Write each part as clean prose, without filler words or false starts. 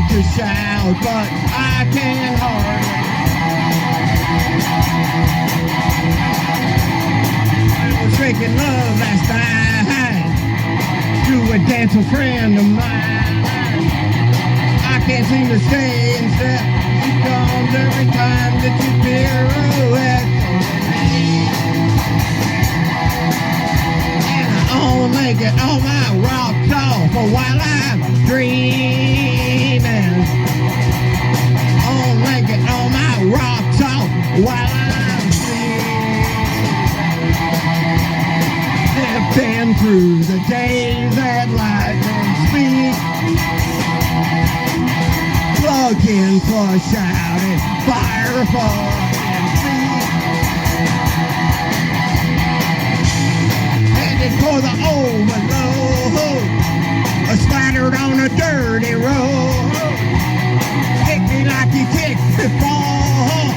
to shout, but I can hardly. I was making love last night to a dancing friend of mine. I can't seem to stay in step. She comes every time that you pirouette. And I only get all my rocks off while I'm dreaming. Only get all my rocks off while I'm dreaming. Been through the days that lightning speed. Plug in, flush out, and fire for and feed. Headed for the overload, splattered on a dirty road. Kick me like you kicked before.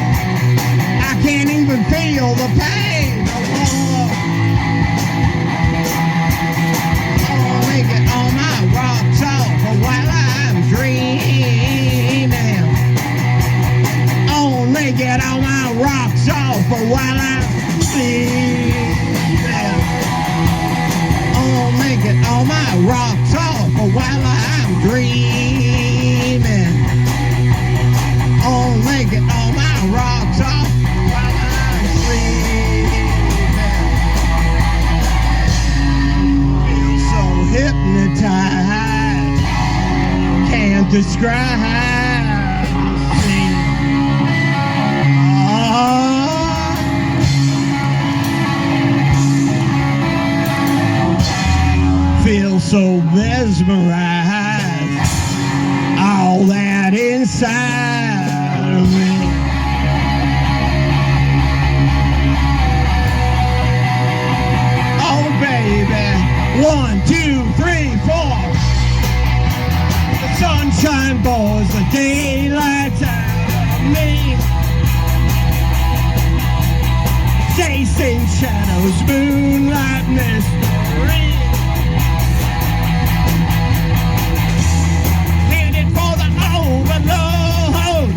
I can't even feel the pain no more. Get all my rocks off while I'm dreaming. Only get all my rocks off while I'm sleeping. Only get all my rocks off while I'm dreaming. Only get all my rocks off while I'm sleeping. Hypnotized, can't describe me. Feel so mesmerized, all that inside of me. Oh baby. 1, 2, 3, 4. The sunshine bores the daylight out of me. Chasing shadows, moonlight mystery. Headed for the overload,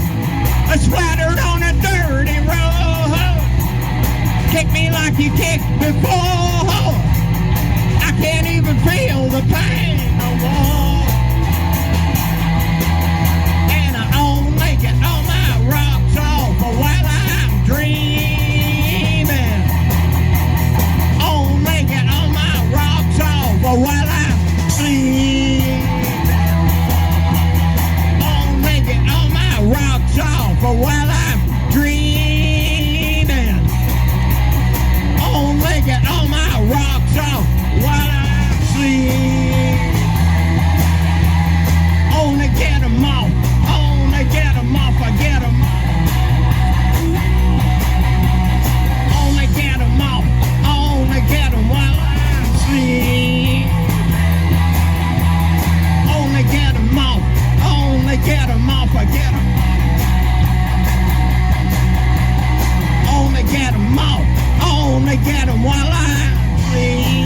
splattered on a dirty road. Kick me like you kicked before. Can't even feel the pain no more. And I only get all my rocks off while I'm dreaming. Only get all my rocks off while I'm sleeping. Only get all my rocks off while I'm dreaming. Only get all my rocks off while I'm sleeping. Only get them off, only get them off, I get them off. Only get them off, only get them while I'm sleeping. Only get them off, only get them off, I get them off. Only get them off, only get them while I'm sleeping.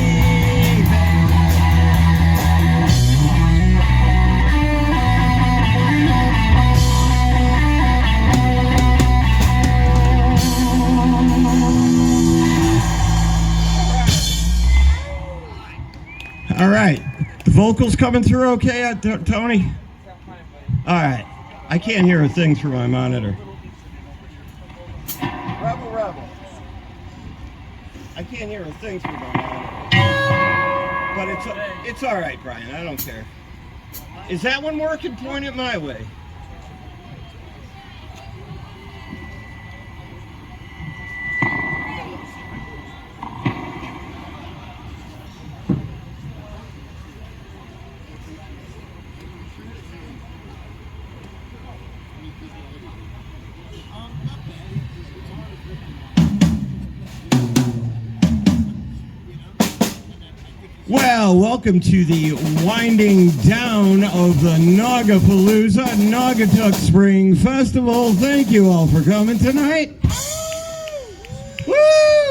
All right, the vocals coming through okay, Tony? All right, I can't hear a thing through my monitor. Rebel. I can't hear a thing through my monitor. But it's all right, Brian, I don't care. Is that one working? Point it my way. Well, welcome to the winding down of the Naugapalooza Naugatuck Spring Festival. Thank you all for coming tonight. Woo,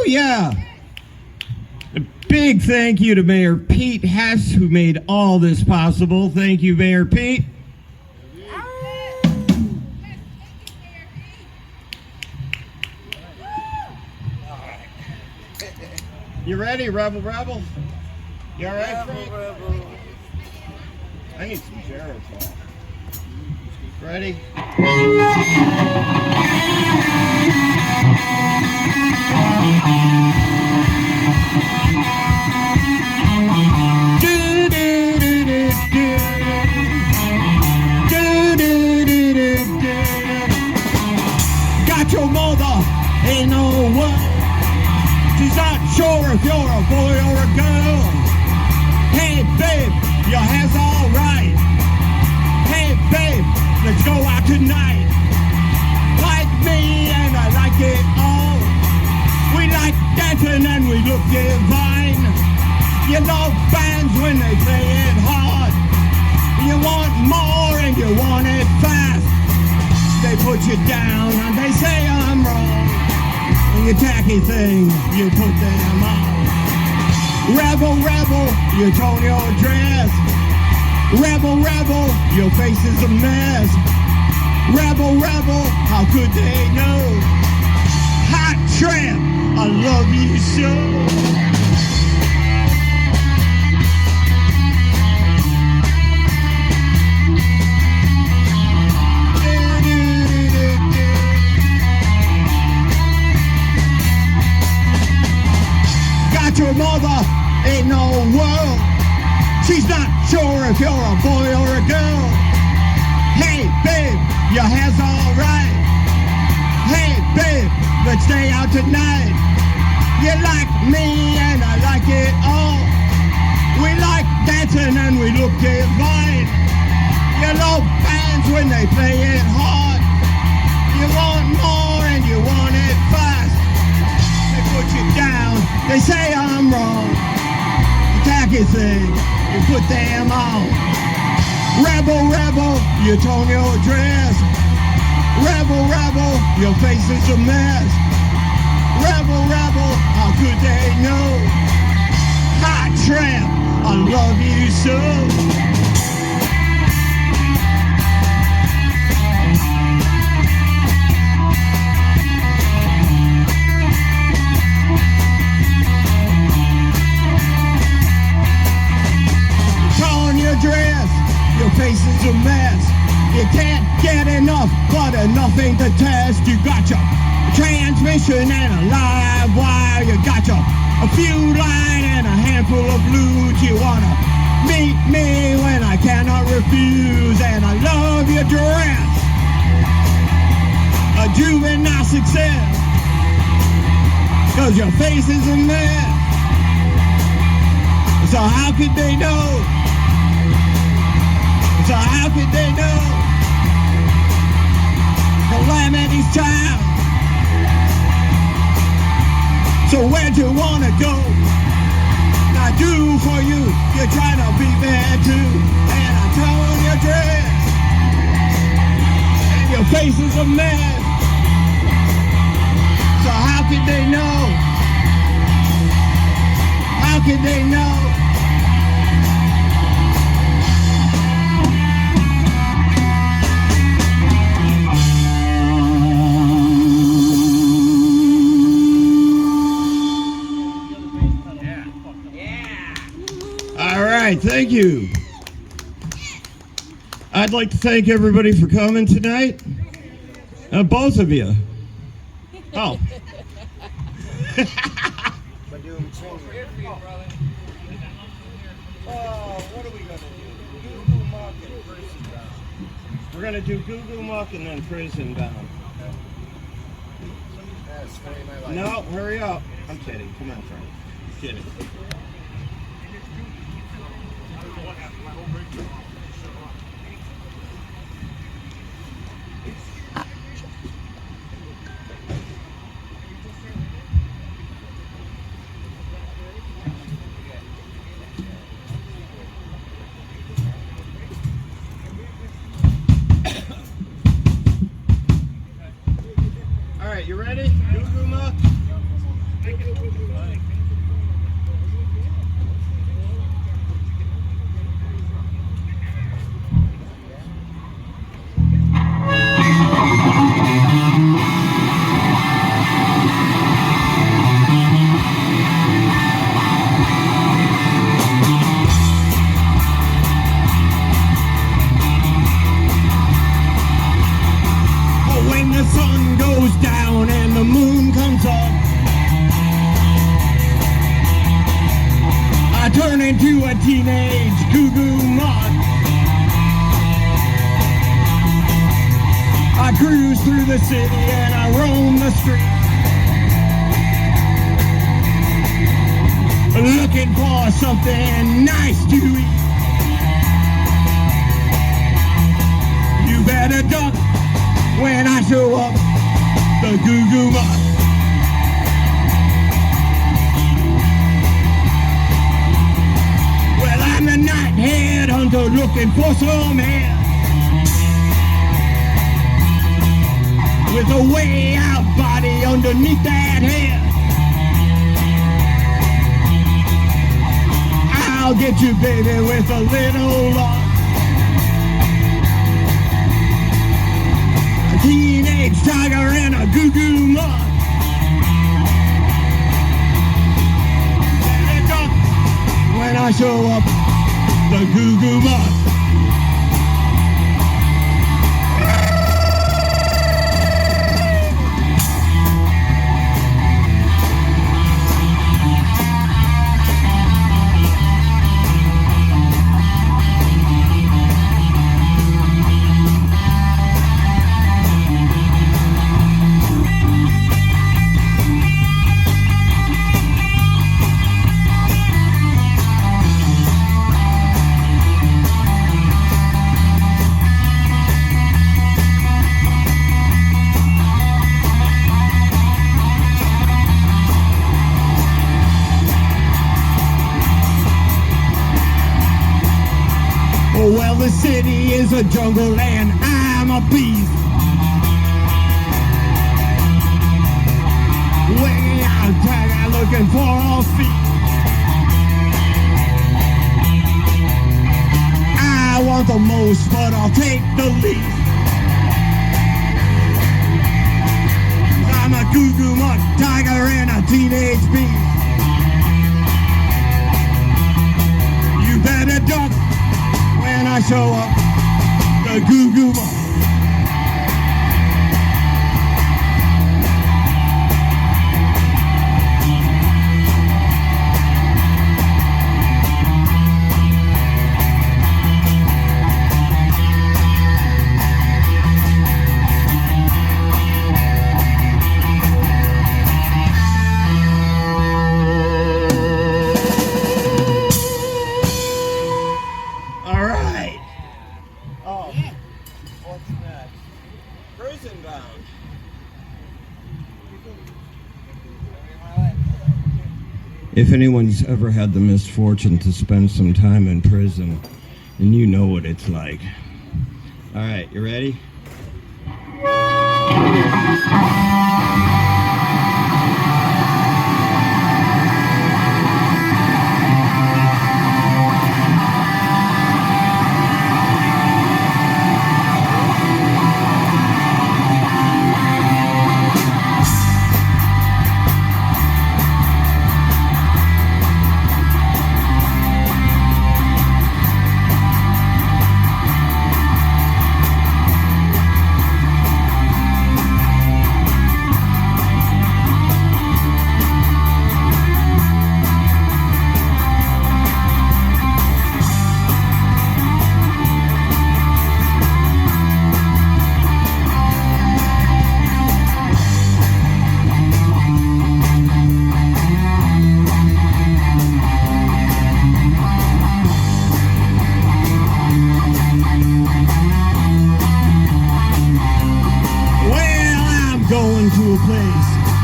yeah. A big thank you to Mayor Pete Hess, who made all this possible. Thank you, Mayor Pete. You ready, Rebel Rebel? You alright, Frank? Rebel. I need some Jericho. Ready? Got your mother, ain't no word. She's not sure if you're a boy or a girl. Hey babe, your hair's alright. Hey babe, let's go out tonight. Like me and I like it all. We like dancing and we look divine. You love bands when they play it hard. You want more and you want it fast. They put you down and they say I'm wrong. And you tacky thing, you put them on. Rebel, rebel, you torn your dress. Rebel, rebel, your face is a mess. Rebel, rebel, how could they know? Hot tramp, I love you so. Your mother ain't no world. She's not sure if you're a boy or a girl. Hey babe, your hair's alright. Hey babe, let's stay out tonight. You like me and I like it all. We like dancing and we look divine. You love bands when they play it hard. You want more and you want it fast. They put you down, they say I'm wrong. You tacky thing, you put them on. Rebel, rebel, you torn your dress. Rebel, rebel, your face is a mess. Rebel, rebel, how could they know? Hot tramp, I love you so. Dress, your face is a mess. You can't get enough, but enough ain't the test. You got your transmission and a live wire. You got your a few line and a handful of loot. You wanna meet me when I cannot refuse, and I love your dress, a juvenile success, 'cause your face is a mess. So how could they know? So how could they know? Calamity's child. So where'd you wanna go? I do for you, you're trying to be there too. And I torn your dress, and your face is a mess. So how could they know? How could they know? All right, thank you. I'd like to thank everybody for coming tonight. Both of you. Oh. What are we going to do? Google Muck and Prison Bound. We're going to do Google Muck and then Prison Bound. No, hurry up. I'm kidding. Come on, Frank. I'm kidding. All right, you ready? Google Muck. the city and I roam the street, looking for something nice to eat. You better duck when I show up, the goo-goo muck. Well, I'm the night headhunter looking for some hair, with a way out body underneath that hair. I'll get you, baby, with a little luck. A teenage tiger and a goo-goo muck. Let it duck when I show up, the goo-goo muck. Well, the city is a jungle and I'm a beast. Way out there looking for a feast. I want the most, but I'll take the least. I'm a goo-goo muck, tiger and a teenage beast. You better duck when I show up, the goo-goo muck. If anyone's ever had the misfortune to spend some time in prison, then you know what it's like. All right, you ready?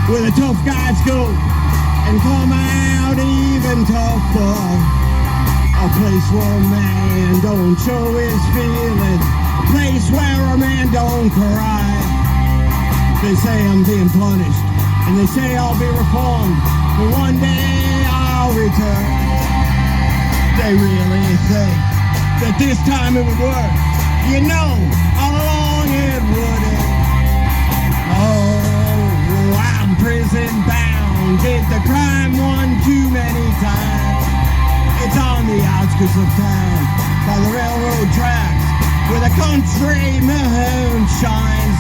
Where the tough guys go and come out even tougher. A place where a man don't show his feelings. A place where a man don't cry. They say I'm being punished and they say I'll be reformed, but one day I'll return. They really think that this time it would work. You know, all along it wouldn't. Oh, I'm prison bound. Did the crime one too many times. It's on the outskirts of town, by the railroad tracks, where the country moon shines.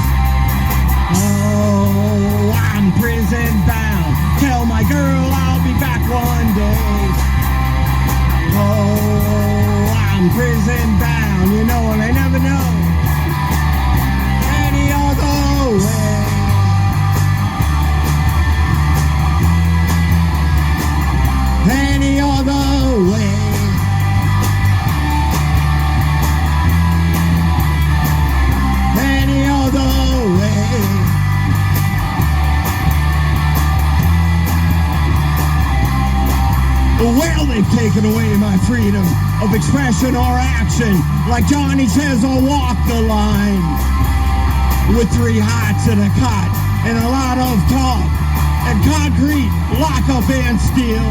Oh, I'm prison bound. Tell my girl I'll be back one day. Oh, I'm prison bound. You know, and I never know any other way. taking away my freedom of expression or action. Like Johnny says, I'll walk the line with 3 hearts and a cot and a lot of talk and concrete, lock-up and steel.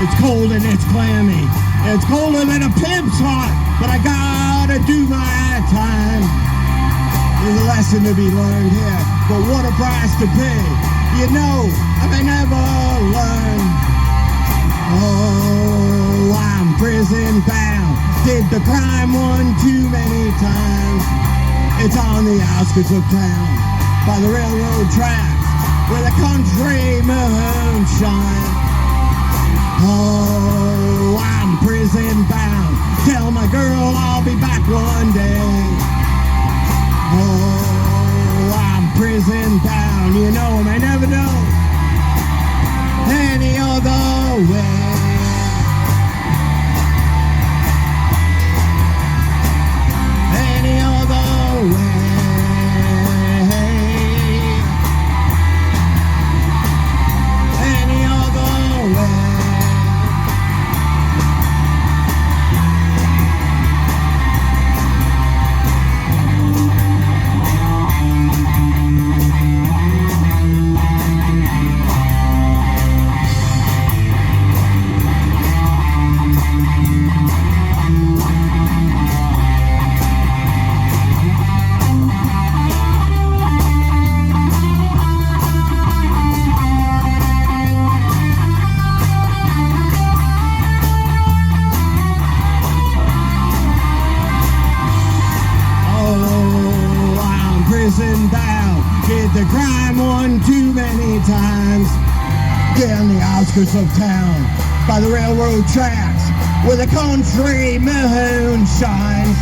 It's cold and it's clammy. It's colder than a pimp's heart, but I gotta do my time. There's a lesson to be learned here, but what a price to pay. You know, I may never learn. Oh, I'm prison bound. Did the crime one too many times. It's on the outskirts of town, by the railroad tracks, where the country moon shines. Oh, I'm prison bound. Tell my girl I'll be back one day. Oh, I'm prison bound. You know, I may never know any other way. Any other way. Any other way. Did the crime one too many times. Yeah, on the outskirts of town, by the railroad tracks, where the country moon shines.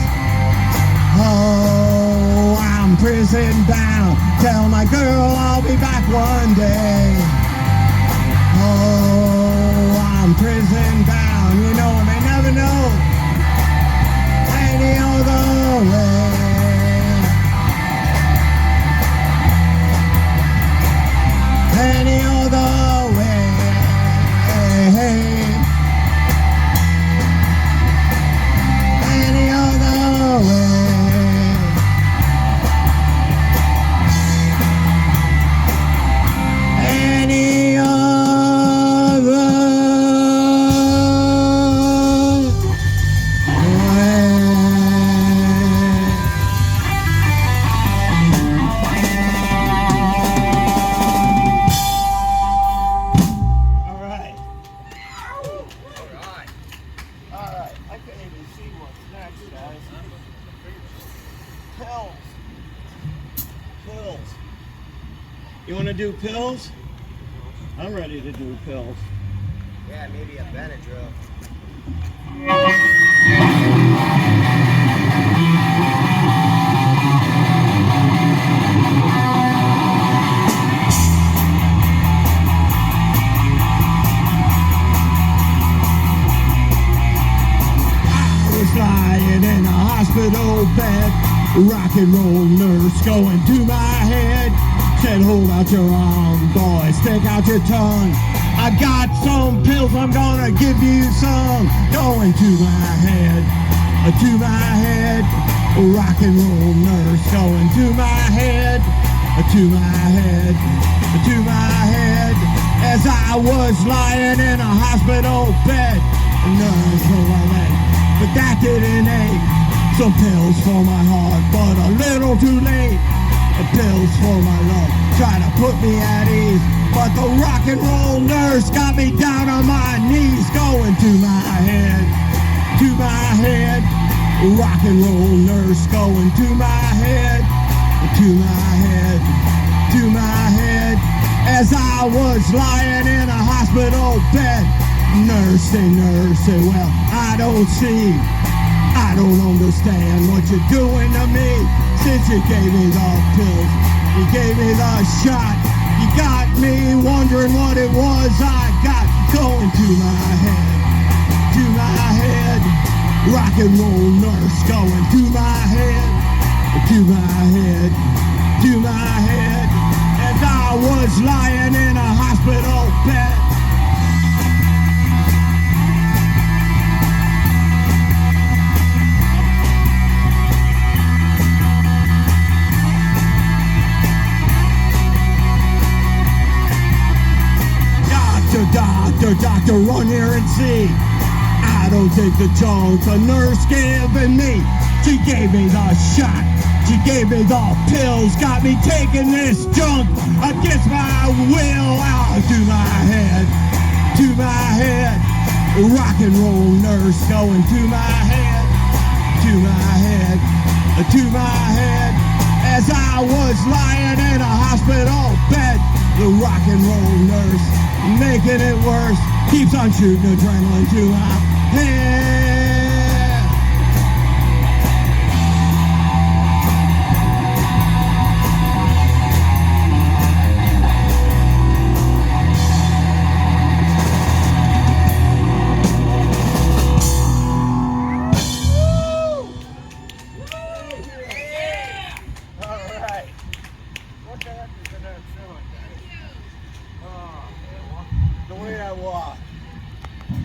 Oh, I'm prison bound. Tell my girl I'll be back one day. Oh, I'm prison bound. You know, I may never know any other way. Any other way. Any other way. Any other Pills. You want to do pills? I'm ready to do pills. Yeah, maybe a Benadryl. I was lying in a hospital bed. Rock and roll nurse going to my head. Said, hold out your arm, boy, stick out your tongue. I got some pills, I'm gonna give you some. Going to my head, to my head. Rock and roll nurse going to my head, to my head, to my head. As I was lying in a hospital bed, a nurse pulled my leg, but that didn't ache. Some pills for my heart, but a little too late. Pills for my love, try to put me at ease. But the rock and roll nurse got me down on my knees. Going to my head, to my head. Rock and roll nurse going to my head, to my head, to my head. As I was lying in a hospital bed, nurse say, well, I don't see. I don't understand what you're doing to me. Since you gave me the pills, you gave me the shot, you got me wondering what it was I got. Going to my head, to my head. Rock and roll nurse going to my head, to my head, to my head. As I was lying in a hospital bed. doctor, run here and see. I don't take the junk the nurse giving me. She gave me the shot, she gave me the pills, got me taking this junk against my will. Out to my head, to my head. Rock and roll nurse going to my head, to my head, to my head. As I was lying in a hospital bed, the rock and roll nurse, making it worse, keeps on shooting adrenaline to my head.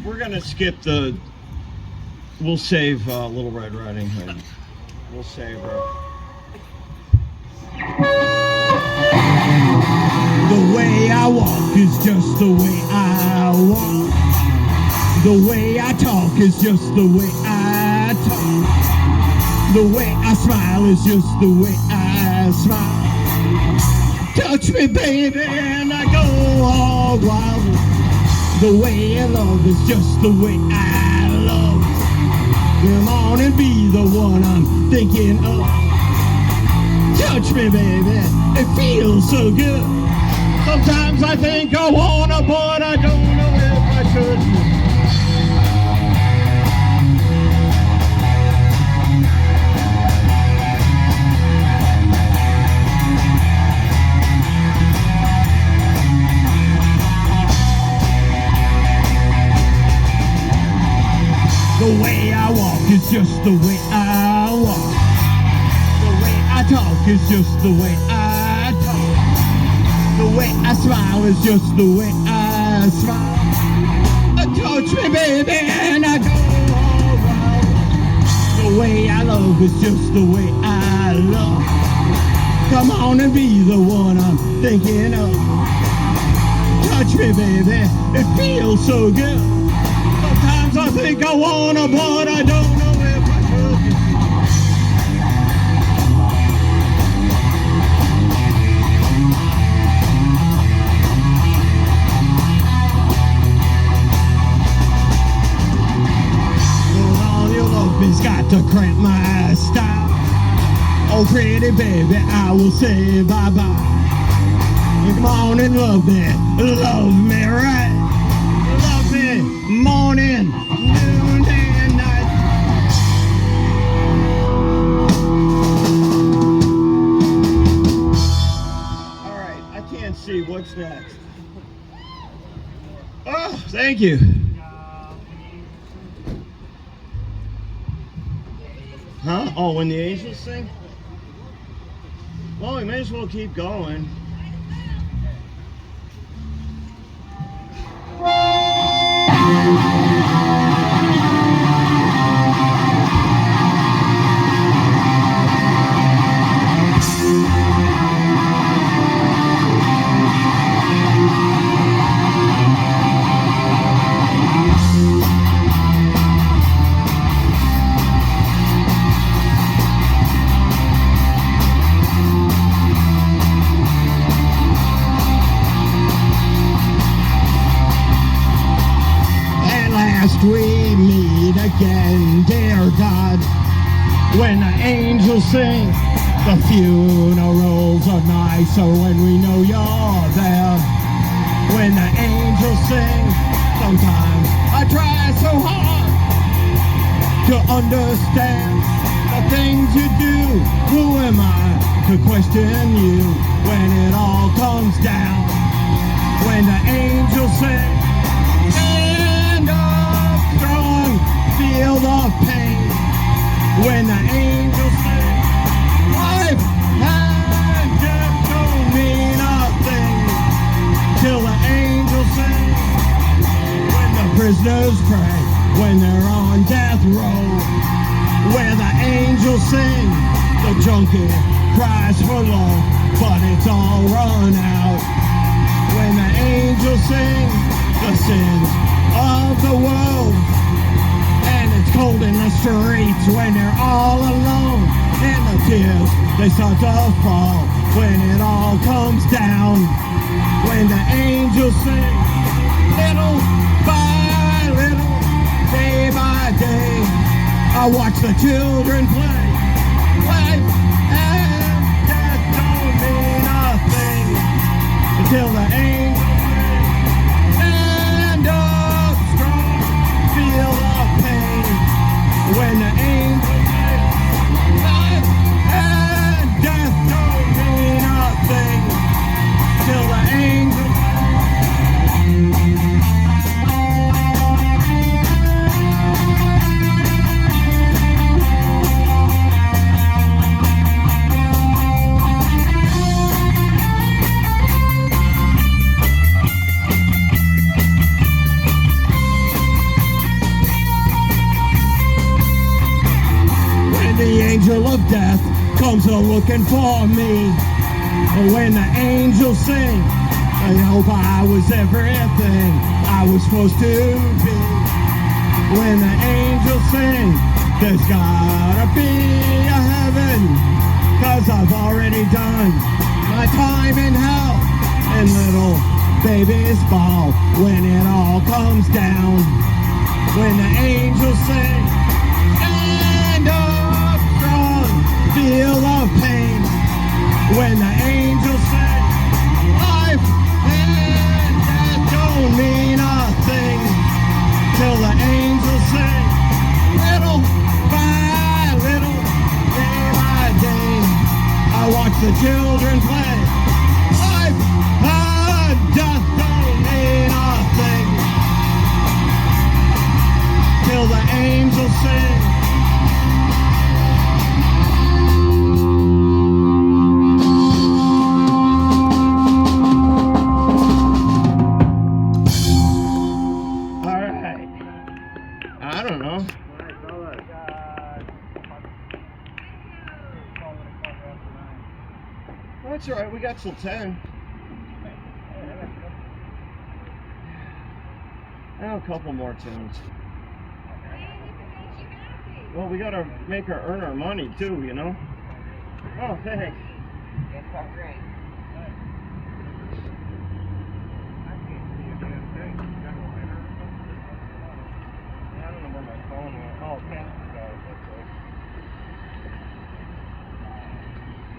We're gonna skip the. We'll save Little Red Riding Hood. We'll save her. The way I walk is just the way I walk. The way I talk is just the way I talk. The way I smile is just the way I smile. Touch me, baby, and I go all wild. The way I love is just the way I love. Come on and be the one I'm thinking of. Touch me, baby, it feels so good. Sometimes I think I wanna, but I don't know if I should. The way I walk is just the way I walk. The way I talk is just the way I talk. The way I smile is just the way I smile. Touch me, baby, and I go all right. The way I love is just the way I love. Come on and be the one I'm thinking of. Touch me, baby, it feels so good. Sometimes I think I wanna, but I don't know if I should. Well, all your love has got to cramp my style. Oh, pretty baby, I will say bye-bye. Come on and love me right. Love me morning, noon, and night. All right, I can't see what's next. Oh, thank you. Huh? Oh, when the angels sing? Well, we may as well keep going. We meet again, dear God. When the angels sing, the funerals are nicer when we know you're there. When the angels sing, sometimes I try so hard to understand the things you do. Who am I to question you when it all comes down? When the angels sing, feel the pain. When the angels sing, life and death don't mean a thing till the angels sing. When the prisoners pray, when they're on death row, where the angels sing, the junkie cries for love, but it's all run out. When the angels sing, the the sins of the world. And it's cold in the streets when they're all alone. And the tears, they start to fall when it all comes down. When the angels sing, little by little, day by day, I watch the children play. Life and death don't mean a thing until the angels sing. Stand up strong, feel the pain when the angels sing. Life and death don't mean a thing till the angels sing. The angel of death comes a-looking for me. And when the angels sing, I hope I was everything I was supposed to be. When the angels sing, there's gotta be a heaven, 'cause I've already done my time in hell. And little babies bawl when it all comes down. When the angels sing, stand up strong, feel the pain. When the angels sing, life and death don't mean a thing till the angels sing. Little by little, day by day, I watch the children play. Life and death don't mean a thing till the angels sing. I don't know. Well, that's alright, we got till 10. Oh, a couple more tunes. Well, we gotta earn our money too, you know? Oh, thanks. It's so great. I don't know where my phone went. Oh, okay.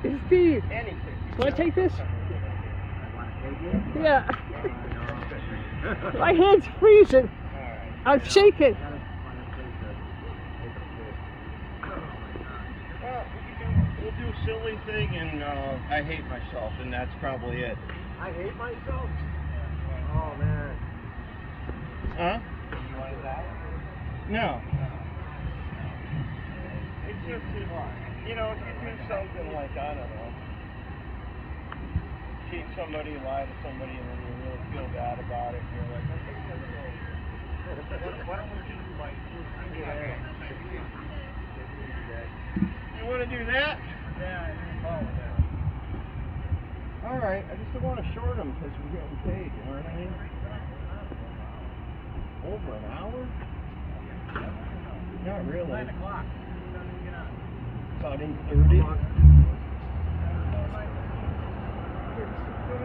It's Steve. Anything. Want to take this? I want to take it. Yeah. My hand's freezing. I'm shaking. Well, we'll do a silly thing, and I hate myself, and that's probably it. I hate myself. Oh man. Huh? You wanted that? No. It's just, you know, if you do something like, I don't know, cheat somebody, lie to somebody, and then you really feel bad about it, and you're like, okay, Why don't we do like you want to do that? Yeah, I didn't follow that. Alright, I just don't want to short them because we're getting paid, you know what I mean? Over an hour? Not really. 9 o'clock. About 8:30.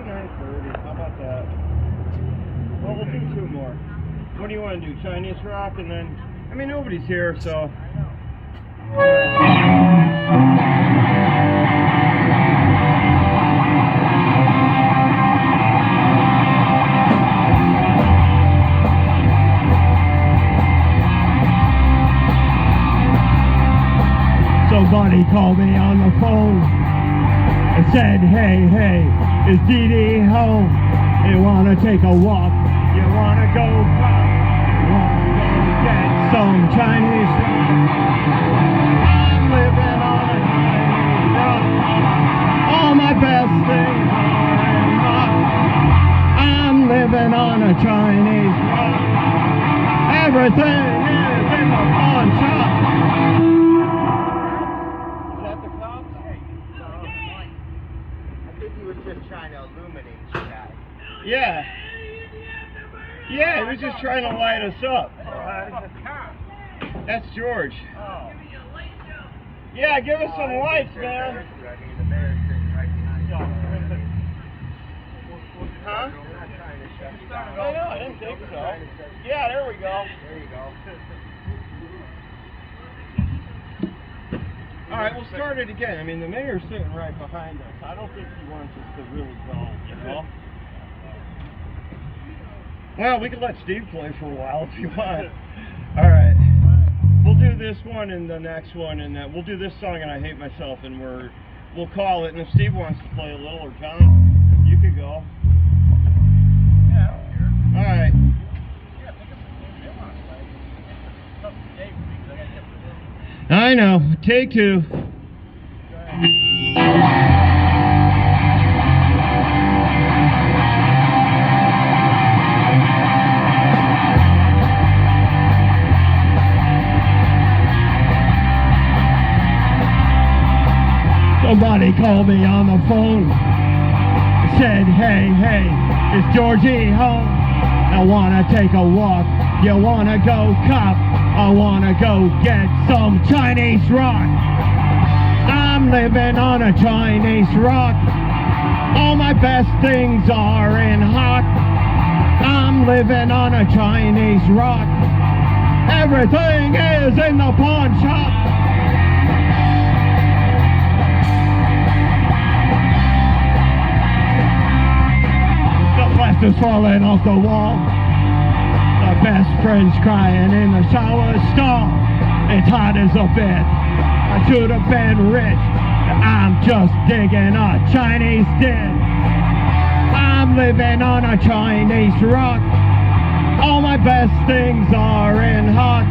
9:30. How about that? Well, we'll do 2 more. What do you want to do? Chinese rock, and then, I mean, nobody's here, so. Somebody called me on the phone and said, hey, is Dee Dee home? You wanna take a walk? You wanna go pop? You wanna go get some Chinese rock? I'm living on a Chinese rock. All my best things are in rock. I'm living on a Chinese rock. Everything is in the pawn shop. I think he was just trying to illuminate you guys. Yeah. Yeah, just trying to light us up. That's George. Oh. Yeah, give us some lights, man. Huh? Oh, no, I didn't think so. Yeah, there we go. There you go. All right, we'll start it again. I mean, the mayor's sitting right behind us. I don't think he wants us to really go, you know? Well, we could let Steve play for a while if you want. All right. We'll do this one and the next one, and then we'll do this song, and I Hate Myself, and we'll call it. And if Steve wants to play a little, or John, you could go. Yeah, I don't care. All right. Yeah, pick up the game on, like, it's tough today for me, 'cause I gotta get to work. I know. Take two. Go ahead. Somebody called me on the phone. Said, hey, is Georgie home? I wanna take a walk. You wanna go cop? I wanna go get some Chinese rock. I'm living on a Chinese rock. All my best things are in hot. I'm living on a Chinese rock. Everything is in the pawn shop. Plaster's falling off the wall. My best friend's crying in the shower stall. It's hot as a bed. I should have been rich. I'm just digging a Chinese den. I'm living on a Chinese rock. All my best things are in hot.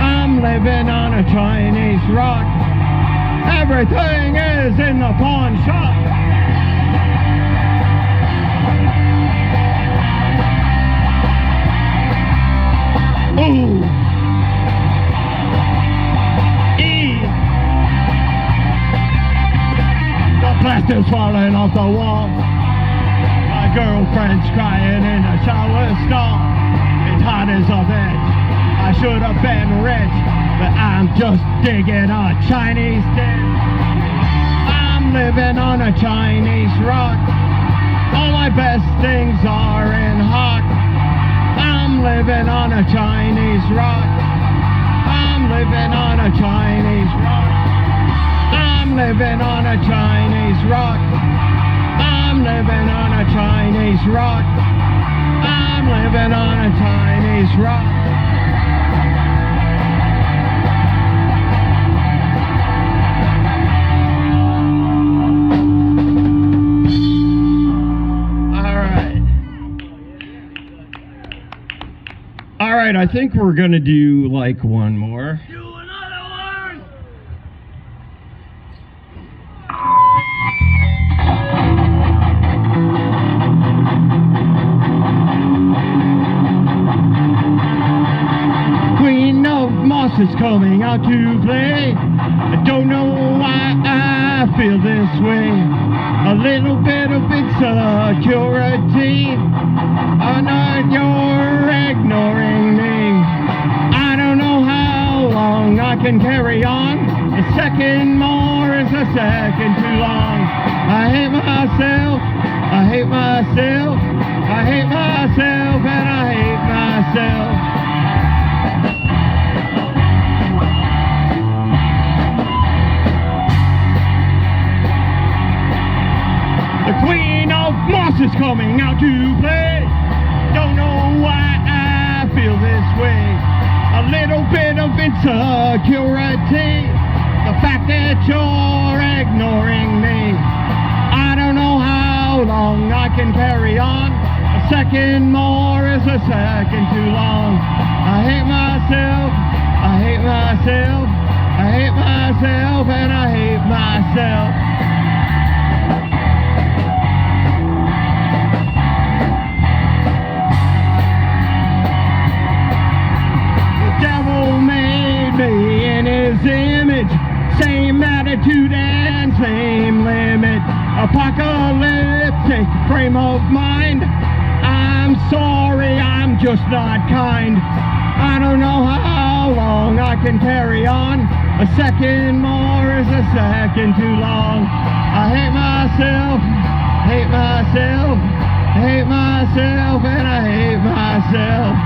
I'm living on a Chinese rock. Everything is in the pawn shop. Ooh. E. The plaster's falling off the wall. My girlfriend's crying in the shower stall. It's hot as a bitch. I should have been rich, but I'm just digging a Chinese den. I'm living on a Chinese rock. All my best things are in hot. I'm living on a Chinese rock. I'm living on a Chinese rock. I'm living on a Chinese rock. I'm living on a Chinese rock. I'm living on a Chinese rock. All right, I think we're gonna do like one more. Do another one! Queen of Moss is coming out to play. I don't know why I feel this way. A little bit of insecurity. I know you're ignoring me. I don't know how long I can carry on. A second more is a second too long. I hate myself. I hate myself. I hate myself and I hate myself. The Queen of Moss is coming out to play. Don't know why I feel this way. A little bit of insecurity. The fact that you're ignoring me. I don't know how long I can carry on. A second more is a second too long. I hate myself. I hate myself. I hate myself and I hate myself. In his image, same attitude and same limit, apocalyptic frame of mind. I'm sorry, I'm I'm just not kind. I don't know how long I can carry on. A second more is a second too long. I hate myself, hate myself, hate myself, and I hate myself.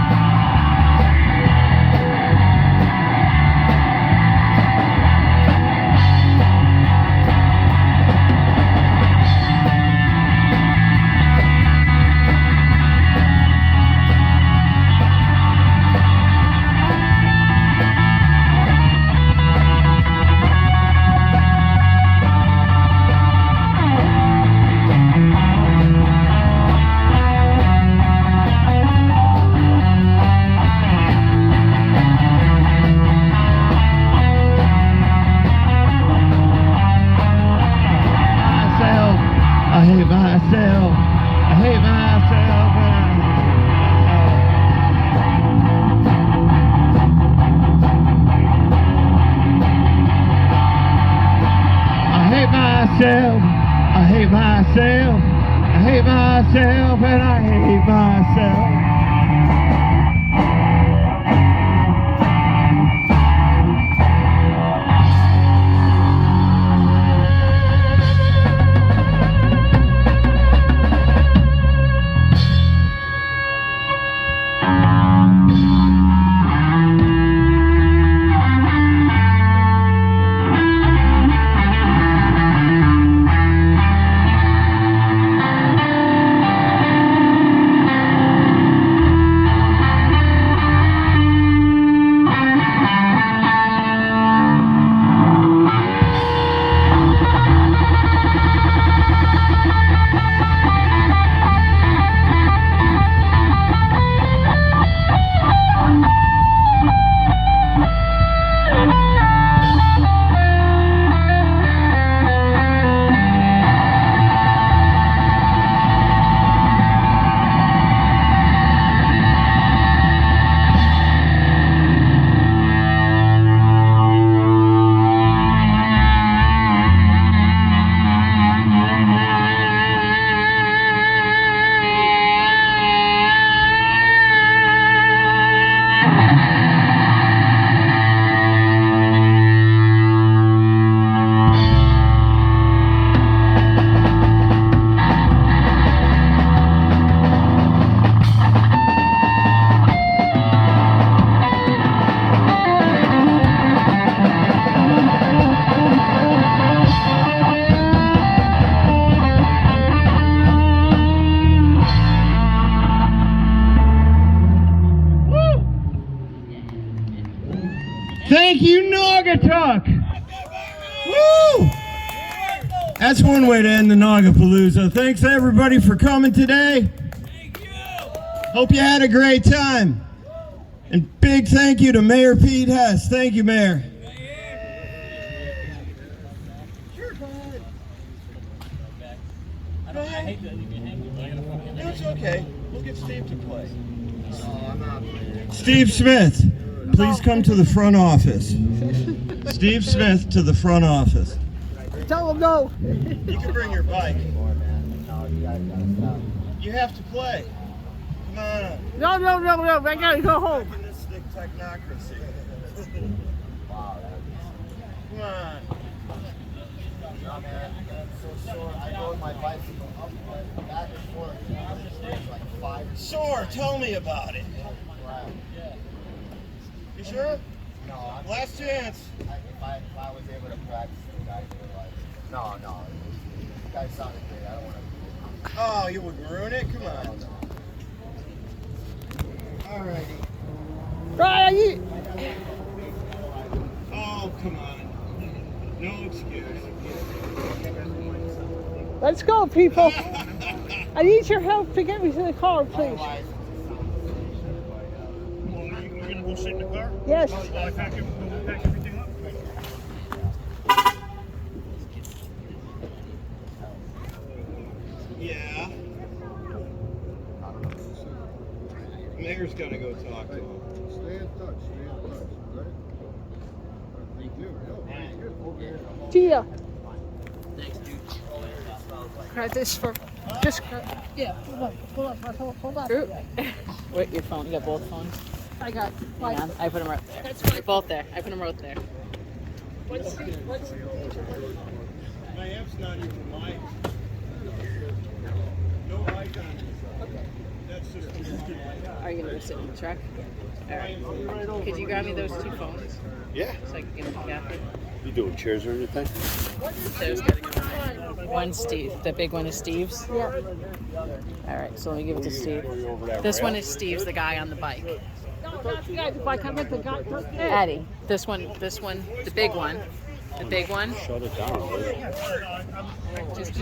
I hate myself, I hate myself, and I hate myself, I hate myself, I hate myself, and I hate myself. Thank you, Naugatuck! Woo! That's one way to end the Naugapalooza. Thanks everybody for coming today. Thank you. Hope you had a great time. And big thank you to Mayor Pete Hess. Thank you, Mayor. Sure, go ahead. Go ahead. No, it's okay. We'll get Steve to play. Steve Smith, please come to the front office. Steve Smith to the front office. Tell him no. You can bring your bike. You have to play. Come on. No. I gotta go home. Back in this stick technocracy. Come on. No, man, I'm so sore. I rode my bicycle up and back and forth. Like 5 Sore, tell me about it. You sure? No, Last chance. if I was able to practice, the guys were like, no. You guys sounded great. I don't want to. Oh, you would ruin it? Come on. Alrighty. Right. Oh, come on. No excuse. Let's go, people. I need your help to get me to the car, please. We're gonna go sit in the car? Yes. While I pack everything up? Yeah. Mayor's gotta go talk to him. Stay in touch, right? Thank you. See ya. Thanks, dude. Try this for Just, yeah, hold on. Ooh. Wait, your phone. You got both phones? I got, Hang on. I put them right there. They're both there. I put them right there. My app's not even live. No icon. That's just Are you gonna go sit in the truck? All right. Could you grab me those two phones Yeah. so I can get them together? You doing chairs or anything? There's one Steve. The big one is Steve's. yeah. All right. So let me give it to Steve. This one is Steve's, the guy on the bike. No, that's the guy, if I come with the guy, Eddie. This one, the big one. The big one. Shut it down. Just